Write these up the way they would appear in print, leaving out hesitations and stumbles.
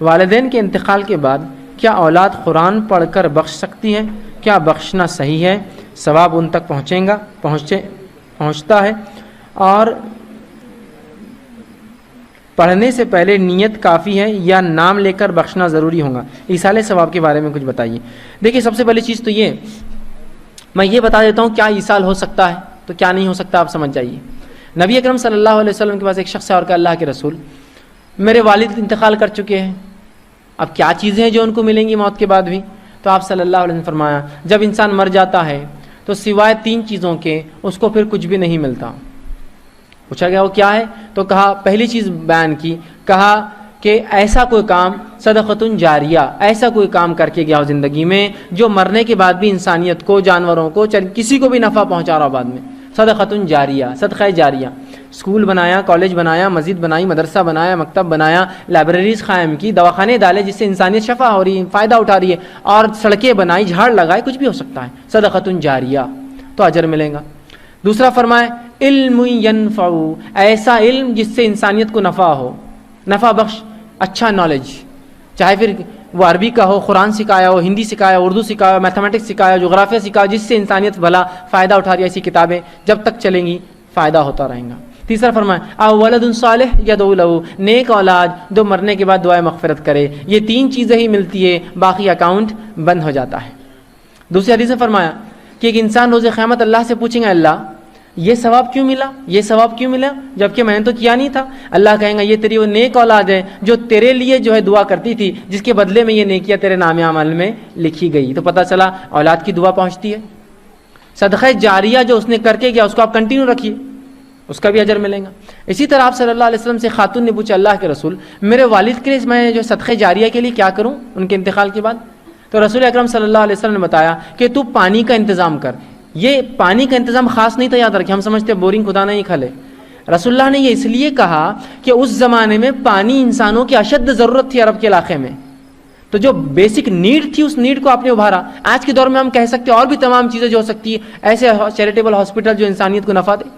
والدین کے انتقال کے بعد کیا اولاد قرآن پڑھ کر بخش سکتی ہے؟ کیا بخشنا صحیح ہے؟ ثواب ان تک پہنچتا ہے؟ اور پڑھنے سے پہلے نیت کافی ہے یا نام لے کر بخشنا ضروری ہوگا؟ ایصال ثواب کے بارے میں کچھ بتائیے۔ دیکھیے سب سے پہلی چیز تو یہ میں یہ بتا دیتا ہوں کیا ایصال ہو سکتا ہے تو کیا نہیں ہو سکتا، آپ سمجھ جائیے۔ نبی اکرم صلی اللہ علیہ وسلم کے پاس ایک شخص ہے اور کہ اللہ کے رسول میرے والد انتقال کر چکے ہیں، اب کیا چیزیں ہیں جو ان کو ملیں گی موت کے بعد بھی؟ تو آپ صلی اللہ علیہ وسلم نے فرمایا جب انسان مر جاتا ہے تو سوائے 3 چیزوں کے اس کو پھر کچھ بھی نہیں ملتا۔ پوچھا گیا وہ کیا ہے؟ تو کہا پہلی چیز بیان کی، کہا کہ ایسا کوئی کام صدقۃ جاریہ، ایسا کوئی کام کر کے گیا ہو زندگی میں جو مرنے کے بعد بھی انسانیت کو، جانوروں کو، کسی کو بھی نفع پہنچا رہا ہو بعد میں، صدقۃ جاریہ، صدقہ جاریہ۔ اسکول بنایا، کالج بنایا، مسجد بنائی، مدرسہ بنایا، مکتب بنایا، لائبریریز قائم کی، دواخانے ڈالے جس سے انسانیت شفا ہو رہی ہے، فائدہ اٹھا رہی ہے، اور سڑکیں بنائی، جھاڑ لگائے، کچھ بھی ہو سکتا ہے، صدقۃ جاریہ، تو اجر ملے گا۔ دوسرا فرمائے علم ینفع، ایسا علم جس سے انسانیت کو نفع ہو، نفع بخش اچھا نالج، چاہے پھر وہ عربی کا ہو، قرآن سکھایا ہو، ہندی سکھایا ہو، اردو سکھایا ہو، میتھمیٹکس سکھایا ہو، جغرافیہ سکھایا ہو، جس سے انسانیت بھلا فائدہ اٹھا رہی ہے، ایسی کتابیں جب تک چلیں گی فائدہ ہوتا رہے گا۔ تیسرا فرمایا او ولد صالح یدعو لہ، نیک اولاد جو مرنے کے بعد دعائے مغفرت کرے، یہ 3 چیزیں ہی ملتی ہے، باقی اکاؤنٹ بند ہو جاتا ہے۔ دوسری حدیث میں فرمایا کہ ایک انسان روز قیامت اللہ سے پوچھیں گے اللہ یہ ثواب کیوں ملا، یہ ثواب کیوں ملا جبکہ میں نے تو کیا نہیں تھا؟ اللہ کہیں گا یہ تیری وہ نیک اولاد ہے جو تیرے لیے جو ہے دعا کرتی تھی، جس کے بدلے میں یہ نیکیاں تیرے نام عمل میں لکھی گئی۔ تو پتہ چلا اولاد کی دعا پہنچتی ہے۔ صدقہ جاریہ جو اس نے کر کے گیا اس کو آپ کنٹینیو رکھیے، اس کا بھی اجر ملے گا۔ اسی طرح آپ صلی اللہ علیہ وسلم سے خاتون نے پوچھا اللہ کے رسول میرے والد کے لیے میں جو صدقہ جاریہ کے لیے کیا کروں ان کے انتقال کے بعد؟ تو رسول اکرم صلی اللہ علیہ وسلم نے بتایا کہ تو پانی کا انتظام کر۔ یہ پانی کا انتظام خاص نہیں تھا، یاد رکھیں، ہم سمجھتے ہیں بورنگ خدا نہیں کھلے۔ رسول اللہ نے یہ اس لیے کہا کہ اس زمانے میں پانی انسانوں کی اشد ضرورت تھی عرب کے علاقے میں، تو جو بیسک نیڈ تھی اس نیڈ کو آپ نے ابھارا۔ آج کے دور میں ہم کہہ سکتے ہیں اور بھی تمام چیزیں جو ہو سکتی ہے، ایسے چیریٹیبل ہاسپٹل جو انسانیت کو نفع دے،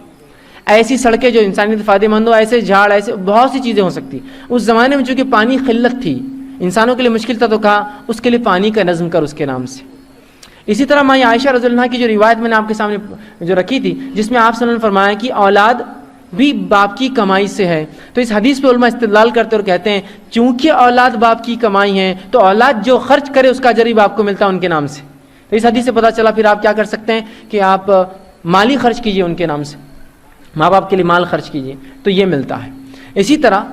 ایسی سڑکیں جو انسانیت فائدہ مند ہو، ایسے جھاڑ، ایسے بہت سی چیزیں ہو سکتی۔ اس زمانے میں چونکہ پانی قلت تھی، انسانوں کے لیے مشکل تھا، تو کہا اس کے لیے پانی کا نظم کر اس کے نام سے۔ اسی طرح ماں عائشہ رضی اللہ عنہا کی جو روایت میں نے آپ کے سامنے جو رکھی تھی، جس میں آپ صلی اللہ علیہ وسلم نے فرمایا کہ اولاد بھی باپ کی کمائی سے ہے، تو اس حدیث پہ علماء استدلال کرتے اور کہتے ہیں چونکہ اولاد باپ کی کمائی ہے تو اولاد جو خرچ کرے اس کا اجر باپ کو ملتا ہے ان کے نام سے۔ تو اس حدیث سے پتہ چلا پھر آپ کیا کر سکتے ہیں کہ آپ مالی خرچ کیجئے ان کے نام سے، ماں باپ کے لیے مال خرچ کیجئے تو یہ ملتا ہے۔ اسی طرح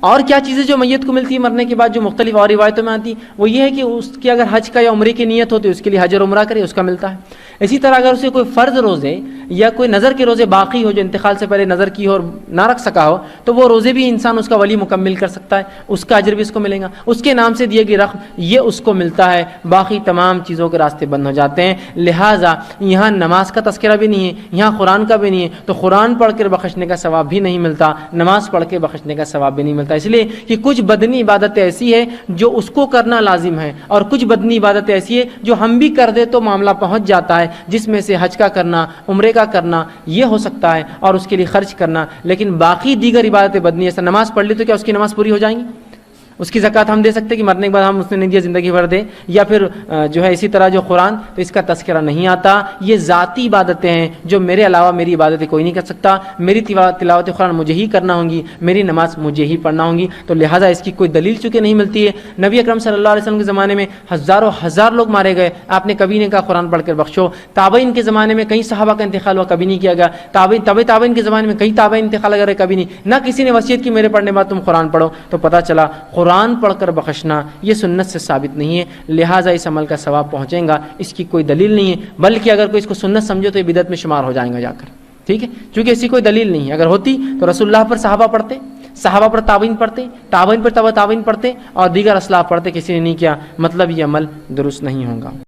اور کیا چیزیں جو میت کو ملتی ہے مرنے کے بعد جو مختلف اور روایتوں میں آتی وہ یہ ہے کہ اس کی اگر حج کا یا عمرے کی نیت ہوتی ہے اس کے لیے حج اور عمرہ کرے، اس کا ملتا ہے۔ اسی طرح اگر اسے کوئی فرض روزے یا کوئی نظر کے روزے باقی ہو جو انتقال سے پہلے نظر کی ہو اور نہ رکھ سکا ہو تو وہ روزے بھی انسان اس کا ولی مکمل کر سکتا ہے، اس کا اجر بھی اس کو ملے گا، اس کے نام سے دیے گئی رقم یہ اس کو ملتا ہے، باقی تمام چیزوں کے راستے بند ہو جاتے ہیں۔ لہٰذا یہاں نماز کا تذکرہ بھی نہیں ہے، یہاں قرآن کا بھی نہیں ہے، تو قرآن پڑھ کر بخشنے کا ثواب بھی نہیں ملتا، نماز پڑھ کے بخشنے کا ثواب بھی نہیں ملتا، اس لیے کہ کچھ بدنی عبادتیں ایسی ہے جو اس کو کرنا لازم ہے اور کچھ بدنی عبادتیں ایسی ہے جو ہم بھی کر دے تو معاملہ پہنچ جاتا ہے، جس میں سے حج کا کرنا، عمرے کا کرنا یہ ہو سکتا ہے اور اس کے لیے خرچ کرنا، لیکن باقی دیگر عبادتیں بدنی ایسا نماز پڑھ لی تو کیا اس کی نماز پوری ہو جائیں گی؟ اس کی زکوٰۃ ہم دے سکتے ہیں کہ مرنے کے بعد ہم اس نے نہیں دیا زندگی بھر دے، یا پھر جو ہے اسی طرح جو قرآن تو اس کا تذکرہ نہیں آتا۔ یہ ذاتی عبادتیں ہیں جو میرے علاوہ میری عبادتیں کوئی نہیں کر سکتا، میری تلاوت قرآن مجھے ہی کرنا ہوں گی، میری نماز مجھے ہی پڑھنا ہوں گی، تو لہٰذا اس کی کوئی دلیل چونکہ نہیں ملتی ہے۔ نبی اکرم صلی اللہ علیہ وسلم کے زمانے میں ہزاروں ہزار لوگ مارے گئے، آپ نے کبھی نہیں کہا قرآن پڑھ کر بخشو۔ تابعین کے زمانے میں کئی صحابہ کا انتقال ہوا، کبھی نہیں کیا گیا۔ تابعین کے زمانے میں کئی تابعین انتقال وغیرہ کبھی نہیں، نہ کسی نے وصیت کی میرے پڑھنے بعد تم قرآن پڑھو۔ تو پتہ چلا قرآن پڑھ کر بخشنا یہ سنت سے ثابت نہیں ہے، لہٰذا اس عمل کا ثواب پہنچے گا اس کی کوئی دلیل نہیں ہے، بلکہ اگر کوئی اس کو سنت سمجھو تو یہ بدعت میں شمار ہو جائیں گا جا کر، ٹھیک ہے، چونکہ اس کی کوئی دلیل نہیں ہے۔ اگر ہوتی تو رسول اللہ پر صحابہ پڑھتے، صحابہ پر تابعین پڑھتے، تابعین پر تابعین پڑھتے اور دیگر اسلاف پڑھتے، کسی نے نہیں کیا، مطلب یہ عمل درست نہیں ہوگا۔